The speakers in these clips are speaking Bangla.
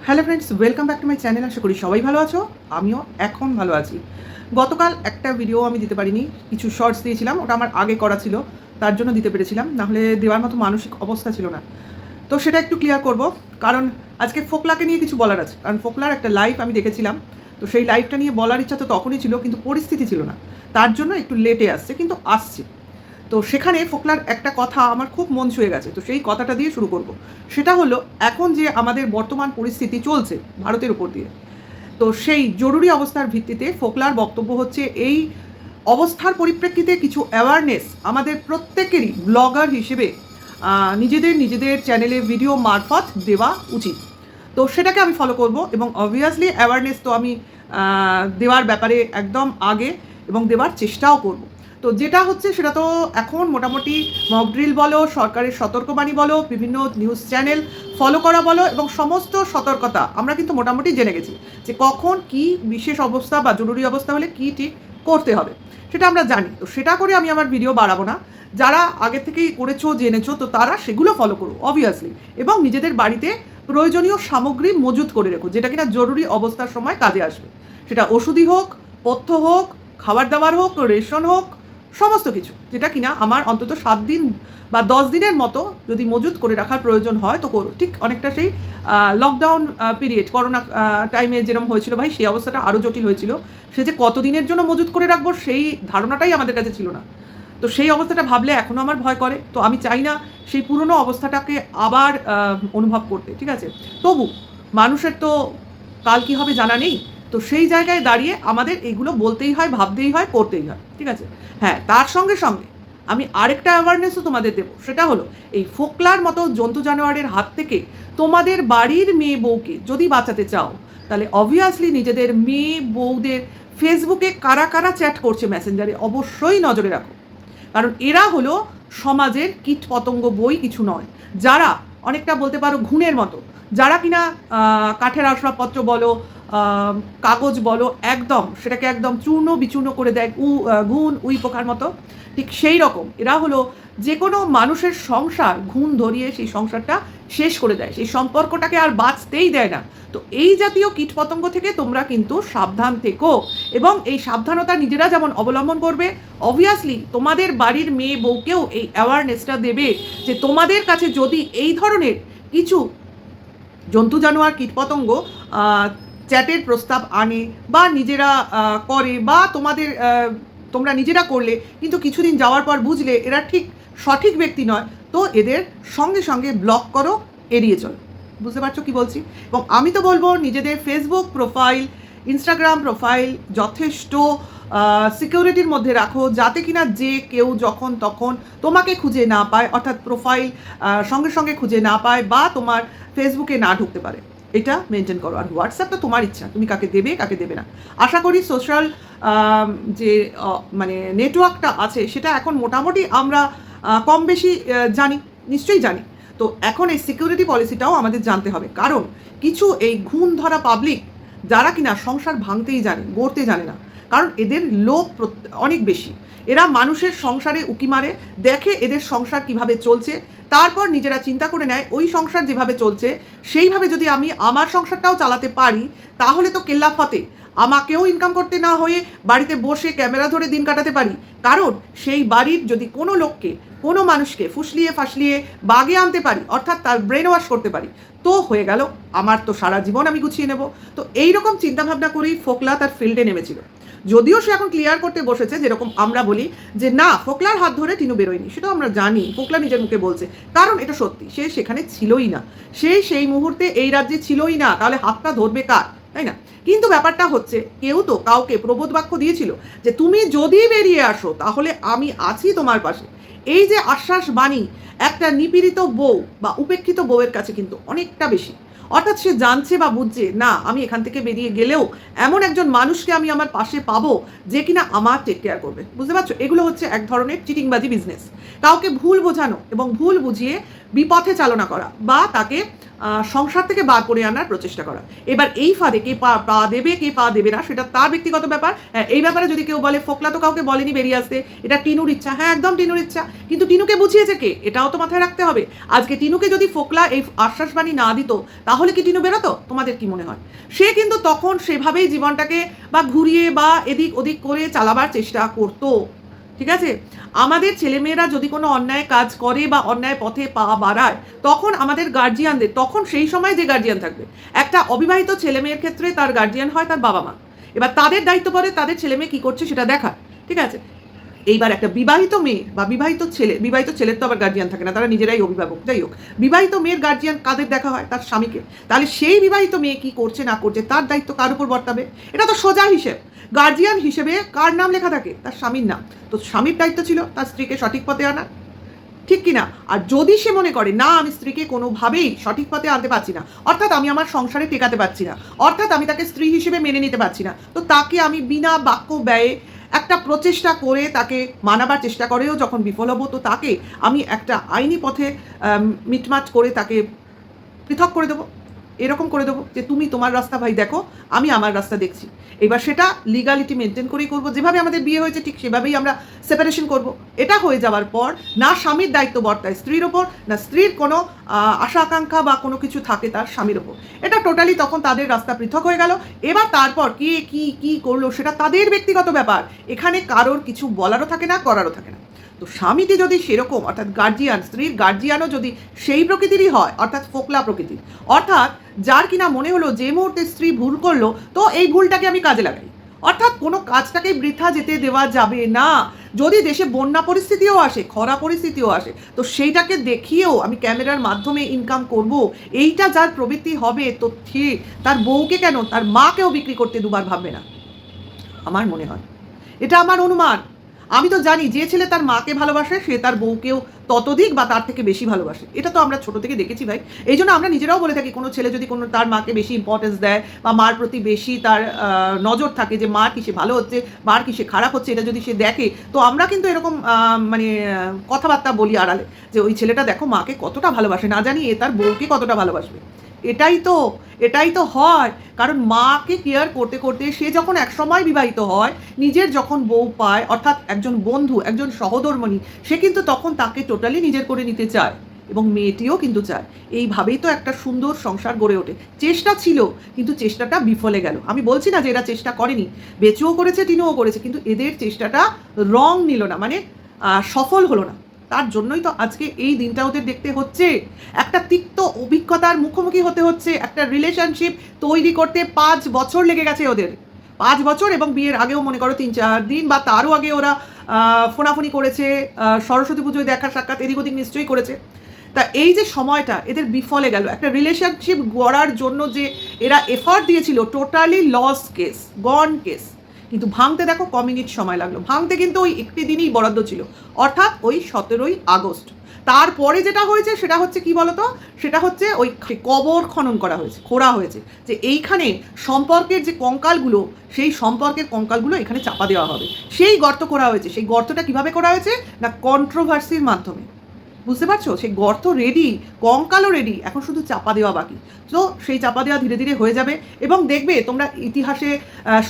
Hello friends, welcome back to my channel. আশা করি সবাই ভালো আছো, আমিও এখন ভালো আছি। গতকাল একটা ভিডিও আমি দিতে পারিনি, কিছু শর্টস দিয়েছিলাম, ওটা আমার আগে করা ছিল, তার জন্য দিতে পেরেছিলাম, নাহলে দেওয়ার মতো মানসিক অবস্থা ছিল না। তো সেটা একটু ক্লিয়ার করব, কারণ আজকে ফোকলাকে নিয়ে কিছু বলার আছে। কারণ ফোকলার একটা লাইভ আমি দেখেছিলাম, তো সেই লাইভটা নিয়ে বলার ইচ্ছা তো তখনই ছিল, কিন্তু পরিস্থিতি ছিল না, তার জন্য একটু লেটে আসছে, কিন্তু আসছে। তো সেখানে ফোকলার একটা কথা আমার খুব মন ছুঁয়ে গেছে, তো সেই কথাটা দিয়ে শুরু করব। সেটা হলো, এখন যে আমাদের বর্তমান পরিস্থিতি চলছে ভারতের উপর দিয়ে, তো সেই জরুরি অবস্থার ভিত্তিতে ফোকলার বক্তব্য হচ্ছে, এই অবস্থার পরিপ্রেক্ষিতে কিছু অ্যাওয়ারনেস আমাদের প্রত্যেকেরই ব্লগার হিসেবে নিজেদের নিজেদের চ্যানেলে ভিডিও মারফত দেওয়া উচিত। তো সেটাকে আমি ফলো করব, এবং অবভিয়াসলি অ্যাওয়ারনেস তো আমি দেওয়ার ব্যাপারে একদম আগে, এবং দেওয়ার চেষ্টাও করব। তো যেটা হচ্ছে সেটা তো এখন মোটামুটি মক ড্রিল বলো, সরকারের সতর্কবাণী বলো, বিভিন্ন নিউজ চ্যানেল ফলো করা বলো, এবং সমস্ত সতর্কতা আমরা কিন্তু মোটামুটি জেনে গেছি যে কখন কি বিশেষ অবস্থা বা জরুরি অবস্থা হলে কি ঠিক করতে হবে, সেটা আমরা জানি। তো সেটা করে আমি আমার ভিডিও বাড়াবো না। যারা আগে থেকেই করেছো, জেনেছো, তো তারা সেগুলো ফলো করো অবভিয়াসলি, এবং নিজেদের বাড়িতে প্রয়োজনীয় সামগ্রী মজুত করে রেখো, যেটা কিনা জরুরি অবস্থার সময় কাজে আসবে। সেটা ওষুধই হোক, পথ্য হোক, খাবার দাবার হোক, রেশন হোক, সমস্ত কিছু, যেটা কিনা আমার অন্তত 7 দিন বা 10 দিনের মতো যদি মজুত করে রাখার প্রয়োজন হয় তো করো। ঠিক অনেকটা সেই লকডাউন পিরিয়ড, করোনা টাইমে যেরকম হয়েছিল ভাই, সেই অবস্থাটা আরও জটিল হয়েছিল। সে যে কত দিনের জন্য মজুত করে রাখবো সেই ধারণাটাই আমাদের কাছে ছিল না। তো সেই অবস্থাটা ভাবলে এখনও আমার ভয় করে। তো আমি চাই না সেই পুরনো অবস্থাটাকে আবার অনুভব করতে, ঠিক আছে? তবু মানুষের তো কাল কী হবে জানা নেই। তো সেই জায়গায় দাঁড়িয়ে আমাদের এইগুলো বলতেই হয়, ভাবতেই হয়, করতেই হয়, ঠিক আছে? হ্যাঁ, তার সঙ্গে সঙ্গে আমি আরেকটা অ্যাওয়ারনেসও তোমাদের দেবো। সেটা হলো, এই ফোকলার মতো জন্তু জানোয়ারের হাত থেকে তোমাদের বাড়ির মেয়ে বউকে যদি বাঁচাতে চাও, তাহলে অবভিয়াসলি নিজেদের মেয়ে বউদের ফেসবুকে কারা কারা চ্যাট করছে মেসেঞ্জারে অবশ্যই নজরে রাখো। কারণ এরা হলো সমাজের কীট পতঙ্গ, বই কিছু নয়। যারা অনেকটা বলতে পারো ঘুণের মতো, যারা কিনা কাঠের আসবাবপত্র বলো, কাগজ বলো, একদম সেটাকে একদম চূর্ণ বিচূর্ণ করে দেয়, ঘুণ উই পোকার মতো। ঠিক সেই রকম এরা হলো যে কোনো মানুষের সংসার ঘুণ ধরিয়ে সেই সংসারটা শেষ করে দেয়, সেই সম্পর্কটাকে আর বাঁচতেই দেয় না। তো এই জাতীয় কীটপতঙ্গ থেকে তোমরা কিন্তু সাবধান থেকো, এবং এই সাবধানতা নিজেরা যেমন অবলম্বন করবে, অবভিয়াসলি তোমাদের বাড়ির মেয়ে বউকেও এই অ্যাওয়ারনেসটা দেবে যে তোমাদের কাছে যদি এই ধরনের কিছু জন্তু জানোয়ার কীটপতঙ্গ চ্যাটের প্রস্তাব আনে, বা নিজেরা করে, বা তোমরা নিজেরা করলে কিন্তু কিছুদিন যাওয়ার পর বুঝলে এরা ঠিক সঠিক ব্যক্তি নয়, তো এদের সঙ্গে সঙ্গে ব্লক করো, এড়িয়ে চলো। বুঝতে পারছো কি বলছি? এবং আমি তো বলবো, নিজেদের ফেসবুক প্রোফাইল, ইনস্টাগ্রাম প্রোফাইল যথেষ্ট সিকিউরিটির মধ্যে রাখো, যাতে কিনা যে কেউ যখন তখন তোমাকে খুঁজে না পায়, অর্থাৎ প্রোফাইল সঙ্গে সঙ্গে খুঁজে না পায়, বা তোমার ফেসবুকে না ঢুকতে পারে। এটা মেনটেন করো। আর হোয়াটসঅ্যাপ তো তোমার ইচ্ছা, তুমি কাকে দেবে কাকে দেবে না। আশা করি সোশ্যাল যে মানে নেটওয়ার্কটা আছে, সেটা এখন মোটামুটি আমরা কম বেশি জানি, নিশ্চয়ই জানি। তো এখন এই সিকিউরিটি পলিসিটাও আমাদের জানতে হবে, কারণ কিছু এই ঘুণ ধরা পাবলিক, যারা কিনা সংসার ভাঙতেই জানে, গড়তে জানে না, কারণ এদের লোভ অনেক বেশি। এরা মানুষের সংসারে উকি মারে, দেখে এদের সংসার কিভাবে চলছে, তারপর নিজেরা চিন্তা করে নেয় ওই সংসার যেভাবে চলছে সেইভাবে যদি আমি আমার সংসারটাও চালাতে পারি, তাহলে তো কেল্লা ফতে, আমাকেও ইনকাম করতে না হয়ে বাড়িতে বসে ক্যামেরা ধরে দিন কাটাতে পারি। কারণ সেই বাড়ির যদি কোনো লোককে, কোনো মানুষকে ফুসলিয়ে ফাসলিয়ে বাগে আনতে পারি, অর্থাৎ তার ব্রেন ওয়াশ করতে পারি, তো হয়ে গেল, আমার তো সারা জীবন আমি গুছিয়ে নেব। তো এইরকম চিন্তাভাবনা করেই ফোকলা তার ফিল্ডে নেমেছিল। যদিও সে এখন ক্লিয়ার করতে বসেছে, যেরকম আমরা বলি যে না, ফোকলার হাত ধরে টিনু বেরোয়নি, সেটাও আমরা জানি, ফোকলা নিজের মুখে বলছে, কারণ এটা সত্যি, সে সেখানে ছিলই না, সে সেই মুহূর্তে এই রাজ্যে ছিলই না, তাহলে হাতটা ধরবে কার, তাই না? কিন্তু ব্যাপারটা হচ্ছে, কেউ তো কাউকে প্রবোধ বাক্য দিয়েছিল যে তুমি যদি বেরিয়ে আসো তাহলে আমি আছি তোমার পাশে। এই যে আশ্বাস বাণী একটা নিপীড়িত বউ বা উপেক্ষিত বউয়ের কাছে কিন্তু অনেকটা বেশি। অর্থাৎ সে জানছে বা বুঝছে, না, আমি এখান থেকে বেরিয়ে গেলেও এমন একজন মানুষকে আমি আমার পাশে পাবো যে কিনা আমার টেক কেয়ার করবে। বুঝতে পারছো? এগুলো হচ্ছে এক ধরনের চিটিংবাজি বিজনেস। কাউকে ভুল বোঝানো এবং ভুল বুঝিয়ে বিপথে চালনা করা, বা তাকে সংসার থেকে বার করে আনার প্রচেষ্টা করা। এবার এই ফাঁদে কে পা দেবে কে পা দেবে না সেটা তার ব্যক্তিগত ব্যাপার। এই ব্যাপারে যদি কেউ বলে ফোকলা তো কাউকে বলেনি বেরিয়ে আসতে, এটা টিনুর ইচ্ছা, হ্যাঁ একদম টিনুর ইচ্ছা, কিন্তু টিনুকে বুঝিয়েছে কে এটাও তো মাথায় রাখতে হবে। আজকে টিনুকে যদি ফোকলা এই আশ্বাসবাণী না দিত তাহলে কি টিনু বেরোতো? তোমাদের কি মনে হয়? সে কিন্তু তখন সেভাবেই জীবনটাকে বা ঘুরিয়ে বা এদিক ওদিক করে চালাবার চেষ্টা করতো। ঠিক আছে, আমাদের ছেলেমেয়েরা যদি কোনো অন্যায় কাজ করে বা অন্যায় পথে পা বাড়ায় তখন আমাদের গার্জিয়ানদের, তখন সেই সময় যে গার্জিয়ান থাকবে, একটা অবিবাহিত ছেলেমেয়ের ক্ষেত্রে তার গার্জিয়ান হয় তার বাবা মা। এবার তাদের দায়িত্ব পড়ে তাদের ছেলেমেয়ে কী করছে সেটা দেখা। ঠিক আছে, এইবার একটা বিবাহিত মেয়ে বা বিবাহিত ছেলে, বিবাহিত ছেলের তো আবার গার্জিয়ান থাকে না, তারা নিজেরাই অভিভাবক, যাই হোক, বিবাহিত মেয়ের গার্জিয়ান কাদের দেখা হয়? তার স্বামীকে। তাহলে সেই বিবাহিত মেয়ে কি করছে না করছে তার দায়িত্ব কার উপর বর্তাবে? এটা তো সোজা হিসেব। গার্জিয়ান হিসেবে কার নাম লেখা থাকে? তার স্বামীর নাম। তো স্বামীর দায়িত্ব ছিল তার স্ত্রীকে সঠিক পথে আনা, ঠিক কিনা? আর যদি সে মনে করে না আমি স্ত্রীকে কোনোভাবেই সঠিক পথে আনতে পারছি না, অর্থাৎ আমি আমার সংসারে টেকাতে পারছি না, অর্থাৎ আমি তাকে স্ত্রী হিসেবে মেনে নিতে পারছি না, তো তাকে আমি বিনা বাক্য ব্যয়ে একটা প্রচেষ্টা করে তাকে মানাবার চেষ্টা করেও যখন বিফল হব, তো তাকে আমি একটা আইনি পথে মিটমাট করে তাকে পৃথক করে দেবো। এরকম করে দেবো যে তুমি তোমার রাস্তা ভাই দেখো, আমি আমার রাস্তা দেখছি। এবার সেটা লিগালিটি মেনটেন করেই করবো, যেভাবে আমাদের বিয়ে হয়েছে ঠিক সেভাবেই আমরা সেপারেশন করব। এটা হয়ে যাওয়ার পর না স্বামীর দায়িত্ব বর্তায় স্ত্রীর ওপর, না স্ত্রীর কোনো আশা আকাঙ্ক্ষা বা কোনো কিছু থাকে তার স্বামীর ওপর। এটা টোটালি তখন তাদের রাস্তা পৃথক হয়ে গেল। এবার তারপর কে কি করলো সেটা তাদের ব্যক্তিগত ব্যাপার, এখানে কারোর কিছু বলারও থাকে না, করারও থাকে না। তো স্বামীটি যদি সেরকম, অর্থাৎ গার্জিয়ান, স্ত্রীর গার্জিয়ানও যদি সেই প্রকৃতিরই হয়, অর্থাৎ ফোকলা প্রকৃতির, অর্থাৎ যার কিনা মনে হলো যে মুহূর্তে স্ত্রী ভুল করলো তো এই ভুলটাকে আমি কাজে লাগাই, অর্থাৎ কোনো কাজটাকেই বৃথা যেতে দেওয়া যাবে না। যদি দেশে বন্যা পরিস্থিতিও আসে, খরা পরিস্থিতিও আসে, তো সেইটাকে দেখিয়েও আমি ক্যামেরার মাধ্যমে ইনকাম করব, এইটা যার প্রবৃত্তি হবে, তো ঠিক তার বউকে কেন তার মাকেও বিক্রি করতে দুবার ভাববে না, আমার মনে হয়। এটা আমার অনুমান। আমি তো জানি যে ছেলে তার মাকে ভালোবাসে সে তার বউকেও ততোধিক বা তার থেকে বেশি ভালোবাসে। এটা তো আমরা ছোট থেকে দেখেছি ভাই। এই জন্য আমরা নিজেরাও বলে থাকি, কোনো ছেলে যদি কোনো তার মাকে বেশি ইম্পর্টেন্স দেয় বা মার প্রতি বেশি তার নজর থাকে যে মার কি সে ভালো হচ্ছে, মার কি সে খারাপ হচ্ছে, এটা যদি সে দেখে, তো আমরা কিন্তু এরকম মানে কথাবার্তা বলি আড়ালে যে ওই ছেলেটা দেখো মাকে কতটা ভালোবাসে, না জানি এ তার বউকে কতটা ভালোবাসবে। এটাই তো হয়। কারণ মাকে কেয়ার করতে করতে সে যখন একসময় বিবাহিত হয়, নিজের যখন বউ পায়, অর্থাৎ একজন বন্ধু, একজন সহধর্মিণী, সে কিন্তু তখন তাকে টোটালি নিজের করে নিতে চায়, এবং মেয়েটিও কিন্তু চায়। এইভাবেই তো একটা সুন্দর সংসার গড়ে ওঠে। চেষ্টা ছিল, কিন্তু চেষ্টাটা বিফলে গেল। আমি বলছি না যে এরা চেষ্টা করেনি, বেচুও করেছে, টিনুও করেছে, কিন্তু এদের চেষ্টাটা রং নিল না, মানে সফল হলো না। তার জন্যই তো আজকে এই দিনটা ওদের দেখতে হচ্ছে। একটা তিক্ত অভিজ্ঞতার মুখোমুখি হতে হচ্ছে। একটা রিলেশনশিপ তৈরি করতে 5 বছর লেগে গেছে ওদের, 5 বছর, এবং বিয়ের আগেও মনে করো 3-4 দিন বা তারও আগে ওরা ফোনাফুনি করেছে, সরস্বতী পুজোয় দেখা সাক্ষাৎ এদিক ওদিক নিশ্চয়ই করেছে। তা এই যে সময়টা এদের বিফলে গেল, একটা রিলেশনশিপ গড়ার জন্য যে এরা এফার্ট দিয়েছিল, totally loss case, gone case. কিন্তু ভাঙতে দেখো ক মিনিট সময় লাগলো ভাঙতে, কিন্তু ওই একটি দিনই বরাদ্দ ছিল, অর্থাৎ ওই 17ই আগস্ট। তারপরে যেটা হয়েছে সেটা হচ্ছে কি বলতো, সেটা হচ্ছে ওই কবর খনন করা হয়েছে, খোঁড়া হয়েছে, যে এইখানে সম্পর্কের যে কঙ্কালগুলো, সেই সম্পর্কের কঙ্কালগুলো এখানে চাপা দেওয়া হবে, সেই গর্ত করা হয়েছে। সেই গর্তটা কিভাবে করা হয়েছে না, কন্ট্রোভার্সির মাধ্যমে। বুঝতে পারছো? সেই গর্ত রেডি, কঙ্কালও রেডি, এখন শুধু চাপা দেওয়া বাকি। তো সেই চাপা দেওয়া ধীরে ধীরে হয়ে যাবে, এবং দেখবে তোমরা ইতিহাসে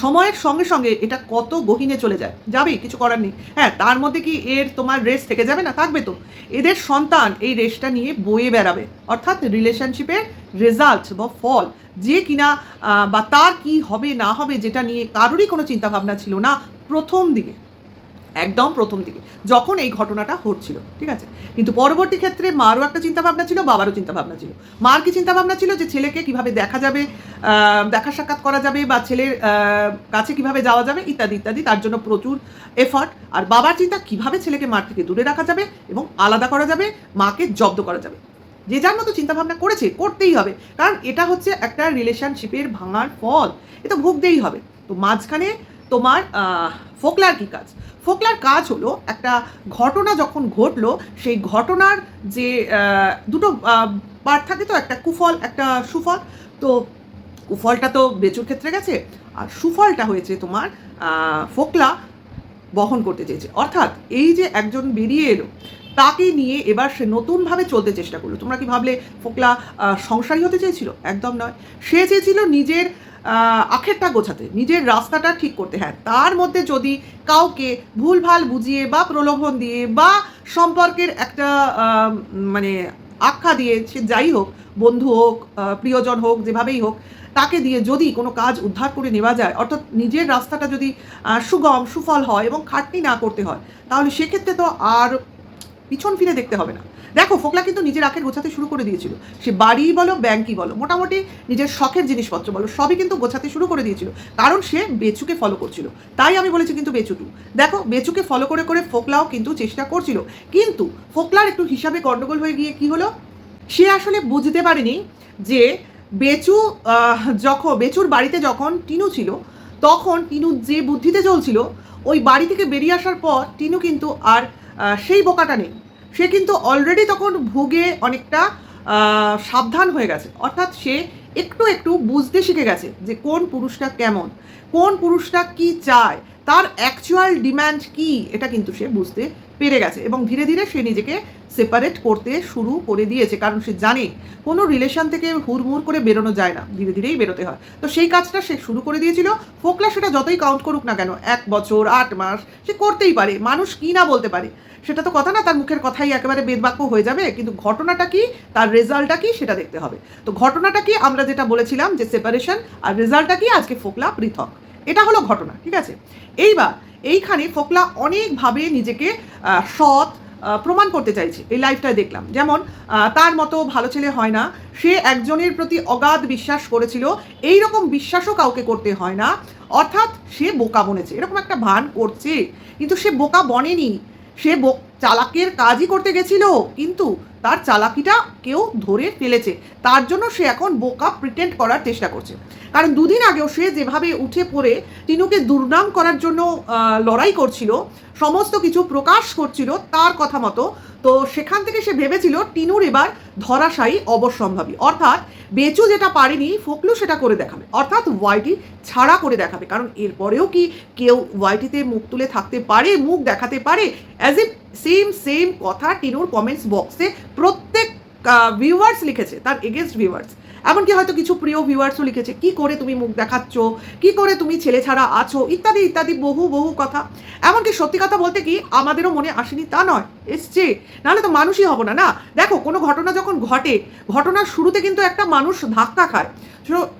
সময়ের সঙ্গে সঙ্গে এটা কত গহীনে চলে যায়, যাবে, কিছু করার নেই। হ্যাঁ, তার মধ্যে কি এর তোমার রেস থেকে যাবে না? থাকবে তো। এদের সন্তান এই রেসটা নিয়ে বয়ে বেড়াবে, অর্থাৎ রিলেশনশিপের রেজাল্ট বা ফল, যে কিনা বা তার কি হবে না হবে যেটা নিয়ে কারোরই কোনো চিন্তাভাবনা ছিল না প্রথম দিকে, একদম প্রথম দিকে যখন এই ঘটনাটা হচ্ছিল। ঠিক আছে, কিন্তু পরবর্তী ক্ষেত্রে মারও একটা চিন্তাভাবনা ছিল, বাবারও চিন্তাভাবনা ছিল। মার কি চিন্তাভাবনা ছিল যে ছেলেকে কিভাবে দেখা যাবে, দেখা সাক্ষাৎ করা যাবে, বা ছেলের কাছে কিভাবে যাওয়া যাবে, ইত্যাদি ইত্যাদি, তার জন্য প্রচুর এফর্ট। আর বাবার চিন্তা কিভাবে ছেলেকে মার থেকে দূরে রাখা যাবে এবং আলাদা করা যাবে, মাকে জব্দ করা যাবে। যে যার মতো চিন্তাভাবনা করেছে, করতেই হবে, কারণ এটা হচ্ছে একটা রিলেশনশিপের ভাঙার ফল, এটা ভুগতেই হবে। তো মাঝখানে তোমার ফোকলার কি কাজ? ফোকলার কাজ হলো, একটা ঘটনা যখন ঘটলো, সেই ঘটনার যে দুটো পার্ট থাকে, তো একটা কুফল একটা সুফল। তো কুফলটা তো বেচুর ক্ষেত্রে গেছে, আর সুফলটা হয়েছে তোমার ফোকলা বহন করতে চেয়েছে। অর্থাৎ এই যে একজন বেরিয়ে এলো, তাকে নিয়ে এবার সে নতুনভাবে চলতে চেষ্টা করলো। তোমরা কি ভাবলে ফোকলা সংসারী হতে চেয়েছিল? একদম নয়। সে চেয়েছিল নিজের আখেরটা গোছাতে, নিজের রাস্তাটা ঠিক করতে। হ্যাঁ, তার মধ্যে যদি কাউকে ভুলভাল বুঝিয়ে বা প্রলোভন দিয়ে বা সম্পর্কের একটা মানে আখ্যা দিয়ে, সে যাই হোক, বন্ধু হোক, প্রিয়জন হোক, যেভাবেই হোক, তাকে দিয়ে যদি কোনো কাজ উদ্ধার করে নেওয়া যায়, অর্থাৎ নিজের রাস্তাটা যদি সুগম সুফল হয় এবং খাটনি না করতে হয়, তাহলে সেক্ষেত্রে তো আর পিছন ফিরে দেখতে হবে না। দেখো, ফোকলা কিন্তু নিজের আখের গোছাতে শুরু করে দিয়েছিল। সে বাড়ি বলো, ব্যাংকই বলো, মোটামুটি নিজের শখের জিনিসপত্র বলো, সবই কিন্তু গোছাতে শুরু করে দিয়েছিল, কারণ সে বেচুকে ফলো করছিল। তাই আমি বলেছি কিন্তু বেচুটু। দেখো, বেচুকে ফলো করে করে ফোকলাও কিন্তু চেষ্টা করছিল, কিন্তু ফোকলার একটু হিসাবে গন্ডগোল হয়ে গিয়ে কি হলো, সে আসলে বুঝতে পারেনি যে বেচু বেচুর বাড়িতে যখন টিনু ছিল, তখন টিনু যে বুদ্ধিতে চলছিল, ওই বাড়ি থেকে বেরিয়ে আসার পর টিনু কিন্তু আর সেই বোকাটা নেই। সে কিন্তু অলরেডি তখন ভুগে অনেকটা সাবধান হয়ে গেছে, অর্থাৎ সে একটু একটু বুঝতে শিখে গেছে যে কোন পুরুষটা কেমন, কোন পুরুষটা কি চায়, তার অ্যাকচুয়াল ডিম্যান্ড কি, এটা কিন্তু সে বুঝতে পেরে গেছে। এবং ধীরে ধীরে সে নিজেকে সেপারেট করতে শুরু করে দিয়েছে, কারণ সে জানে কোনো রিলেশন থেকে হুড়মুড় করে বেরোনো যায় না, ধীরে ধীরেই বেরোতে হয়। তো সেই কাজটা সে শুরু করে দিয়েছিল। ফোকলা সেটা যতই কাউন্ট করুক না কেন, 1 বছর 8 মাস সে করতেই পারে, মানুষ কি না বলতে পারে, সেটা তো কথা না, তার মুখের কথাই একেবারে বেদবাক্য হয়ে যাবে। কিন্তু ঘটনাটা কি, তার রেজাল্টটা কি, সেটা দেখতে হবে। তো ঘটনাটা কি, আমরা যেটা বলেছিলাম যে সেপারেশন, আর রেজাল্টটা কি, আজকে ফোকলা পৃথক। এটা হলো ঘটনা, ঠিক আছে। এইবার এইখানে ফোকলা অনেকভাবে নিজেকে সৎ প্রমাণ করতে চাইছে, এই লাইফটায় দেখলাম। যেমন তার মতো ভালো ছেলে হয় না, সে একজনের প্রতি অগাধ বিশ্বাস করেছিল, এই রকম বিশ্বাসও কাউকে করতে হয় না, অর্থাৎ সে বোকা বনেছে, এরকম একটা ভান করছে, কিন্তু সে বোকা বনেনি। সে চালাকের কাজই করতে গেছিল, কিন্তু তার চালাকিটা কেউ ধরে ফেলেছে, তার জন্য সে এখন বোকা প্রিটেন্ড করার চেষ্টা করছে। কারণ দুদিন আগেও সে যেভাবে উঠে পড়ে টিনুকে দুর্নাম করার জন্য লড়াই করছিল, সমস্ত কিছু প্রকাশ করছিল তার কথা মতো, তো সেখান থেকে সে ভেবেছিল টিনুর এবার ধরাশায়ী অবশ্যম্ভাবী, অর্থাৎ বেচু যেটা পারেনি ফোকলু সেটা করে দেখাবে, অর্থাৎ ওয়াইটি ছাড়া করে দেখাবে। কারণ এরপরেও কি কেউ ওয়াইটিতে মুখ তুলে থাকতে পারে, মুখ দেখাতে পারে? অ্যাজ ইফ সেম কথা টিনুর কমেন্টস বক্সে প্রত্যেক ভিউয়ার্স লিখেছে, তার এগেনস্ট ভিউয়ার্স, এমনকি হয়তো কিছু প্রিয় ভিউয়ার্সও লিখেছে, কি করে তুমি মুখ দেখাচ্ছ, কি করে তুমি ছেলে ছাড়া আছো, ইত্যাদি ইত্যাদি বহু বহু কথা। এমনকি সত্যি কথা বলতে কি আমাদেরও মনে আসেনি তা নয়, এসছে, নাহলে তো মানুষই হব না। না, দেখো, কোনো ঘটনা যখন ঘটে, ঘটনার শুরুতে কিন্তু একটা মানুষ ধাক্কা খায়,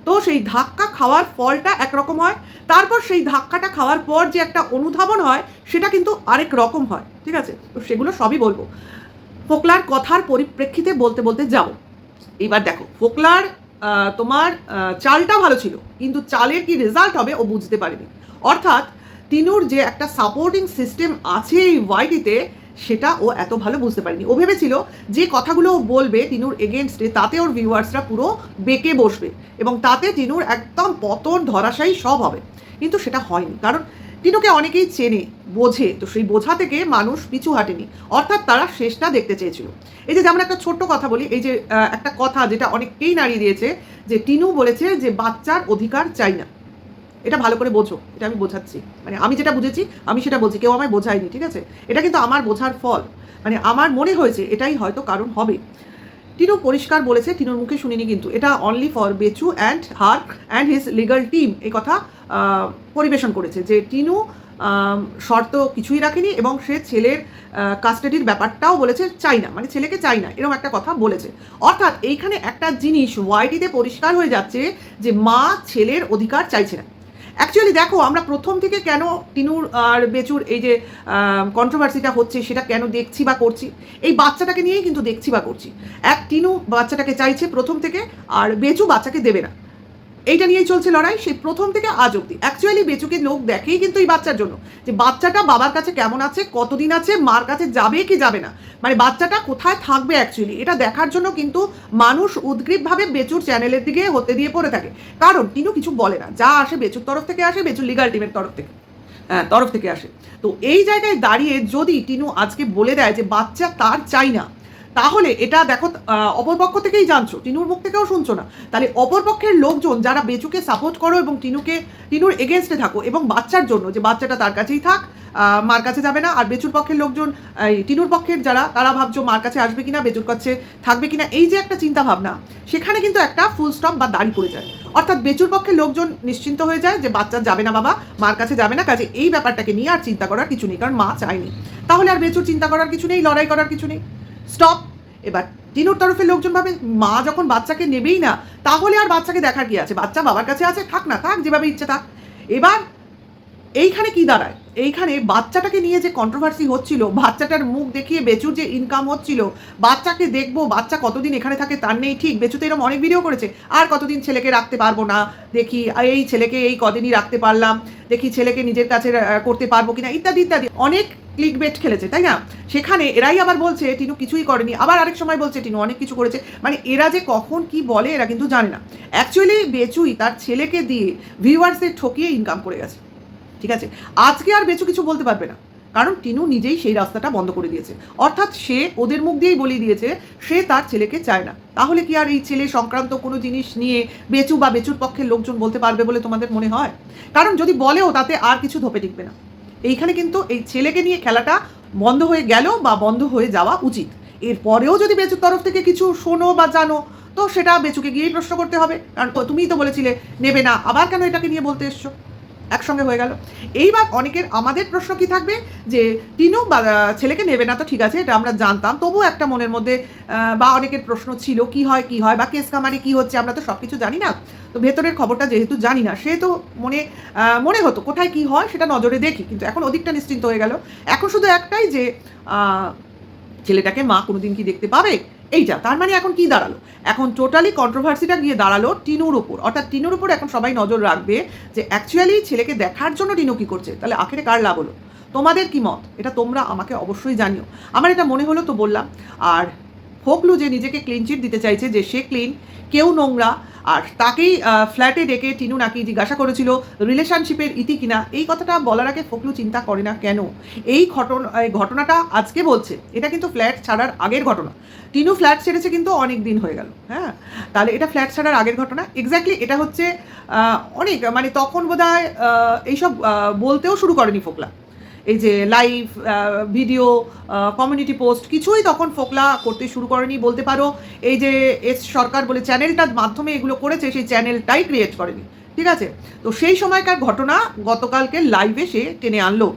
তো সেই ধাক্কা খাওয়ার ফলটা একরকম হয়, তারপর সেই ধাক্কাটা খাওয়ার পর যে একটা অনুধাবন হয়, সেটা কিন্তু আরেক রকম হয়, ঠিক আছে। তো সেগুলো সবই বলবো, ফোকলার কথার পরিপ্রেক্ষিতে বলতে বলতে যাও। এবার দেখো, ফোকলার তোমার চালটা ভালো ছিল, কিন্তু চালের কি রেজাল্ট হবে ও বুঝতে পারেনি। অর্থাৎ টিনুর যে একটা সাপোর্টিং সিস্টেম আছে এই ওয়াইটিতে, সেটা ও এত ভালো বুঝতে পারেনি। ও ভেবেছিল যে কথাগুলো ও বলবে টিনুর এগেনস্টে, তাতে ওর ভিউয়ার্সরা পুরো বেঁকে বসবে এবং তাতে টিনুর একদম পতন ধরাশায়ী সব হবে, কিন্তু সেটা হয়নি। কারণ টিনুকে অনেকেই চেনে, বোঝে, তো সেই বোঝা থেকে মানুষ পিছু হাঁটেনি, অর্থাৎ তারা শেষটা দেখতে চেয়েছিল। এই যে যেমন একটা ছোট্ট কথা বলি, এই যে একটা কথা যেটা অনেককেই নাড়িয়ে দিয়েছে, যে টিনু বলেছে যে বাচ্চার অধিকার চাই না। এটা ভালো করে বোঝো, এটা আমি বোঝাচ্ছি, মানে আমি যেটা বুঝেছি আমি সেটা বলছি, কেউ আমায় বোঝায়নি, ঠিক আছে। এটা কিন্তু আমার বোঝার ফল, মানে আমার মনে হয়েছে এটাই হয়তো কারণ হবে। টিনু পরিষ্কার বলেছে, টিনুর মুখে শুনিনি কিন্তু, এটা only for Bechu and her and his legal team এই কথা পরিবেশন করেছে, যে টিনু শর্ত কিছুই রাখেনি এবং সে ছেলের কাস্টাডির ব্যাপারটাও বলেছে চাই না, মানে ছেলেকে চাই না, এরকম একটা কথা বলেছে। অর্থাৎ এইখানে একটা জিনিস ওয়াইটিতে পরিষ্কার হয়ে যাচ্ছে যে মা ছেলের অধিকার চাইছে না। অ্যাকচুয়ালি দেখো, আমরা প্রথম থেকে কেন টিনুর আর বেচুর এই যে কন্ট্রোভার্সিটা হচ্ছে সেটা কেন দেখছি বা করছি, এই বাচ্চাটাকে নিয়েই কিন্তু দেখছি বা করছি। টিনু বাচ্চাটাকে চাইছে প্রথম থেকে, আর বেচু বাচ্চাকে দেবে না, এইটা নিয়েই চলছে লড়াই সেই প্রথম থেকে আজ অব্দি। অ্যাকচুয়ালি বেচুকে লোক দেখেই কিন্তু এই বাচ্চার জন্য, যে বাচ্চাটা বাবার কাছে কেমন আছে, কতদিন আছে, মার কাছে যাবে কি যাবে না, মানে বাচ্চাটা কোথায় থাকবে, অ্যাকচুয়ালি এটা দেখার জন্য কিন্তু মানুষ উদ্গ্রীবভাবে বেচুর চ্যানেলের দিকে হতে দিয়ে পড়ে থাকে। কারণ টিনু কিছু বলে না, যা আসে বেচুর তরফ থেকে আসে, বেচুর লিগাল টিমের তরফ থেকে আসে। তো এই জায়গায় দাঁড়িয়ে যদি টিনু আজকে বলে দেয় যে বাচ্চা তার চাই না, তাহলে এটা দেখো অপর পক্ষ থেকেই জানছো, টিনুর মুখ থেকেও শুনছো না, তাহলে অপর পক্ষের লোকজন যারা বেচুকে সাপোর্ট করো এবং টিনুর এগেনস্টে থাকো এবং বাচ্চার জন্য যে বাচ্চাটা তার কাছেই থাক, মার কাছে যাবে না, আর বেচুর পক্ষের লোকজন টিনুর পক্ষের যারা তারা ভাবছো মার কাছে আসবে কিনা, বেচুর কাছে থাকবে কিনা, এই যে একটা চিন্তা ভাবনা, সেখানে কিন্তু একটা ফুল স্টপ বা দাড়ি পড়ে যায়। অর্থাৎ বেচুর পক্ষের লোকজন নিশ্চিন্ত হয়ে যায় যে বাচ্চা যাবে না, বাবা মার কাছে যাবে না, কাজে এই ব্যাপারটাকে নিয়ে আর চিন্তা করার কিছু নেই, কারণ মা চায়নি। তাহলে আর বেচুর চিন্তা করার কিছু নেই, লড়াই করার কিছু নেই, স্টপ। এবার টিনুর তরফের লোকজন ভাবে মা যখন বাচ্চাকে নেবেই না, তাহলে আর বাচ্চাকে দেখার কি আছে, বাচ্চা বাবার কাছে আছে, থাক না, থাক যেভাবে ইচ্ছে থাক। এবার এইখানে কি দাঁড়ায়, এইখানে বাচ্চাটাকে নিয়ে যে কন্ট্রোভার্সি হচ্ছিল, বাচ্চাটার মুখ দেখিয়ে বেচুর যে ইনকাম হচ্ছিল, বাচ্চাকে দেখবো, বাচ্চা কতদিন এখানে থাকে তার নেই ঠিক, বেচু তো এরকম অনেক ভিডিও করেছে, আর কতদিন ছেলেকে রাখতে পারবো না, দেখি এই ছেলেকে এই কদিনই রাখতে পারলাম, দেখি ছেলেকে নিজের কাছে করতে পারবো কিনা, ইত্যাদি ইত্যাদি অনেক ক্লিক বেট খেলেছে, তাই না? সেখানে এরাই আবার বলছে টিনু কিছুই করেনি, আবার আরেক সময় বলছে টিনু অনেক কিছু করেছে। মানে এরা যে কখন কি বলে এরা কিন্তু জানে না। অ্যাকচুয়ালি বেচুই তার ছেলেকে দিয়ে ভিউয়ার্সদের ঠকিয়ে ইনকাম করে গেছে, ঠিক আছে? আজকে আর বেচু কিছু বলতে পারবে না, কারণ টিনু নিজেই সেই রাস্তাটা বন্ধ করে দিয়েছে। অর্থাৎ সে ওদের মুখ দিয়েই বলিয়ে দিয়েছে সে তার ছেলেকে চায় না। তাহলে কি আর এই ছেলে সংক্রান্ত কোনো জিনিস নিয়ে বেচু বা বেচুর পক্ষের লোকজন বলতে পারবে বলে তোমাদের মনে হয়? কারণ যদি বলেও তাতে আর কিছু ধোপে টিকবে না। এইখানে কিন্তু এই ছেলেকে নিয়ে খেলাটা বন্ধ হয়ে গেল বা বন্ধ হয়ে যাওয়া উচিত। এরপরেও যদি বেচুর তরফ থেকে কিছু শোনো বা জানো, তো সেটা বেচুকে গিয়েই প্রশ্ন করতে হবে, কারণ তুমিই তো বলেছিলে নেবে না, আবার কেন এটাকে নিয়ে বলতে এসছো? একসঙ্গে হয়ে গেল। এইবার অনেকের আমাদের প্রশ্ন কি থাকবে যে টিনু বা ছেলেকে নেবে না, তো ঠিক আছে এটা আমরা জানতাম, তবু একটা মনের মধ্যে বা অনেকের প্রশ্ন ছিল কি হয় বা কেস কামারি কি হচ্ছে, আমরা তো সব কিছু জানি না, তো ভেতরের খবরটা যেহেতু জানি না, সে তো মনে হতো কোথায় কি হয় সেটা নজরে দেখি, কিন্তু এখন ওদিকটা নিশ্চিন্ত হয়ে গেল। এখন শুধু একটাই যে ছেলেটাকে মা কোনোদিন কি দেখতে পাবে, এইটা। তার মানে এখন কি দাঁড়ালো, এখন টোটালি কন্ট্রোভার্সিটা গিয়ে দাঁড়ালো টিনুর উপর। অর্থাৎ টিনুর উপর এখন সবাই নজর রাখবে যে অ্যাকচুয়ালি ছেলেকে দেখার জন্য টিনু কী করছে, তাহলে আখেরে কার লাভ হলো? তোমাদের কি মত, এটা তোমরা আমাকে অবশ্যই জানিও। আমার এটা মনে হলো তো বললাম। আর ফোকলু যে নিজেকে ক্লিন চিট দিতে চাইছে যে সে ক্লিন, কেউ নোংরা, আর তাকেই ফ্ল্যাটে ডেকে টিনু নাকি জিজ্ঞাসা করেছিল রিলেশনশিপের ইতি কিনা, এই কথাটা বলার আগে ফোকলু চিন্তা করে না কেন? এই ঘটনাটা আজকে বলছে, এটা কিন্তু ফ্ল্যাট ছাড়ার আগের ঘটনা। টিনু ফ্ল্যাট ছেড়েছে কিন্তু অনেক দিন হয়ে গেল, হ্যাঁ, তাহলে এটা ফ্ল্যাট ছাড়ার আগের ঘটনা। এক্স্যাক্টলি এটা হচ্ছে অনেক মানে তখন বোধহয় এইসব বলতেও শুরু করেনি ফোকলা, এই যে লাইভ ভিডিও কমিউনিটি পোস্ট কিছুই তখন ফোকলা করতে শুরু করেনি বলতে পারো। এই যে এস সরকার বলে চ্যানেলটার মাধ্যমে এগুলো করেছে, সেই চ্যানেলটাই ক্রিয়েট করেনি, ঠিক আছে? তো সেই সময়কার ঘটনা গতকালকে লাইভে সে টেনে আনলো।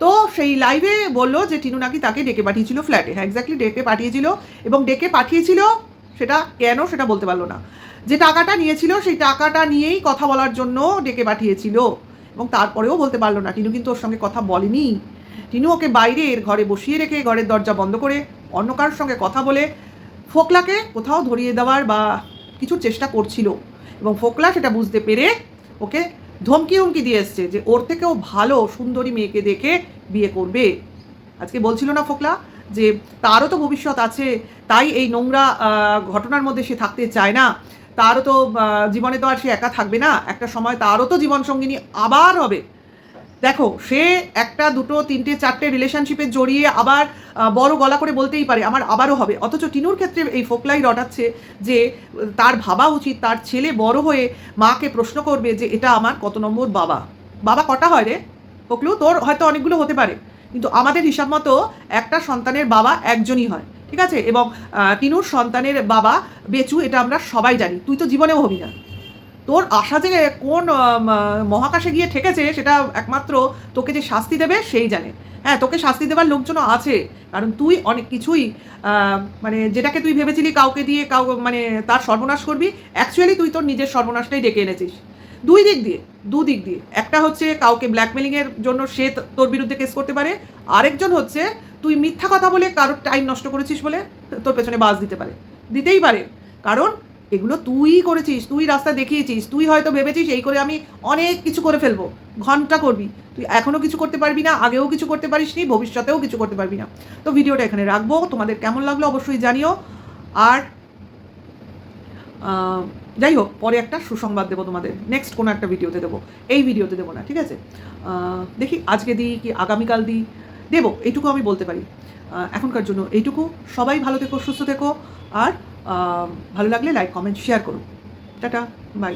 তো সেই লাইভে বললো যে টিনু নাকি তাকে ডেকে পাঠিয়েছিল ফ্ল্যাটে, হ্যাঁ এক্স্যাক্টলি ডেকে পাঠিয়েছিল, এবং ডেকে পাঠিয়েছিল সেটা কেন সেটা বলতে পারলো না। যে টাকাটা নিয়েছিল সেই টাকাটা নিয়েই কথা বলার জন্য ডেকে পাঠিয়েছিল, এবং তারপরেও বলতে পারলো না। টিনু কিন্তু ওর সঙ্গে কথা বলেনি, টিনু ওকে বাইরের ঘরে বসিয়ে রেখে ঘরের দরজা বন্ধ করে অন্য কারোর সঙ্গে কথা বলে ফোকলাকে কোথাও ধরিয়ে দেওয়ার বা কিছুর চেষ্টা করছিল, এবং ফোকলা সেটা বুঝতে পেরে ওকে ধমকি দিয়ে এসছে যে ওর থেকেও ভালো সুন্দরী মেয়েকে দেখে বিয়ে করবে। আজকে বলছিল না ফোকলা যে তারও তো ভবিষ্যৎ আছে, তাই এই নোংরা ঘটনার মধ্যে সে থাকতে চায় না, তারও তো জীবনে তো আর সে একা থাকবে না, একটা সময় তারও তো জীবনসঙ্গিনী আবার হবে। দেখো সে একটা দুটো তিনটে চারটে রিলেশনশিপে জড়িয়ে আবার বড় গলা করে বলতেই পারে আমার আবারও হবে, অথচ টিনুর ক্ষেত্রে এই ফোকলাই রটাচ্ছে যে তার ভাবা উচিত তার ছেলে বড় হয়ে মাকে প্রশ্ন করবে যে এটা আমার কত নম্বর বাবা। বাবা কটা হয় রে ফোকলু? তোর হয়তো অনেকগুলো হতে পারে, কিন্তু আমাদের হিসাব মতো একটা সন্তানের বাবা একজনই হয়, ঠিক আছে? এবং টিনুর সন্তানের বাবা বেচু, এটা আমরা সবাই জানি, তুই তো জীবনেও হবি না। তোর আশা যে কোন মহাকাশে গিয়ে ঠেকেছে সেটা একমাত্র তোকে যে শাস্তি দেবে সেই জানে। হ্যাঁ, তোকে শাস্তি দেওয়ার লোকজনও আছে, কারণ তুই অনেক কিছুই মানে যেটাকে তুই ভেবেছিলি কাউকে দিয়ে মানে তার সর্বনাশ করবি, অ্যাকচুয়ালি তুই তোর নিজের সর্বনাশটাই ডেকে এনেছিস। দু দিক দিয়ে একটা হচ্ছে কাউকে ব্ল্যাকমেলিংয়ের জন্য সে তোর বিরুদ্ধে কেস করতে পারে, আরেকজন হচ্ছে তুই মিথ্যা কথা বলে কারোর টাইম নষ্ট করেছিস বলে তোর পেছনে বাস দিতেই পারে, কারণ এগুলো তুই করেছিস, তুই রাস্তা দেখিয়েছিস, তুই হয়তো ভেবেছিস এই করে আমি অনেক কিছু করে ফেলবো, ঘন্টা করবি, তুই এখনও কিছু করতে পারবি না, আগেও কিছু করতে পারিস নি, ভবিষ্যতেও কিছু করতে পারবি না। তো ভিডিওটা এখানে রাখবো, তোমাদের কেমন লাগলো অবশ্যই জানিও। আর যাই হোক, পরে একটা সুসংবাদ দেবো তোমাদের, নেক্সট কোনো একটা ভিডিওতে দেবো, এই ভিডিওতে দেবো না, ঠিক আছে? দেখি আজকে দিই কি আগামীকাল দিই, দেবো, এইটুকু আমি বলতে পারি। এখনকার জন্য এইটুকু। সবাই ভালো থেকো, সুস্থ থেকো, আর ভালো লাগলে লাইক, কমেন্ট, শেয়ার করো। Ta ta, by.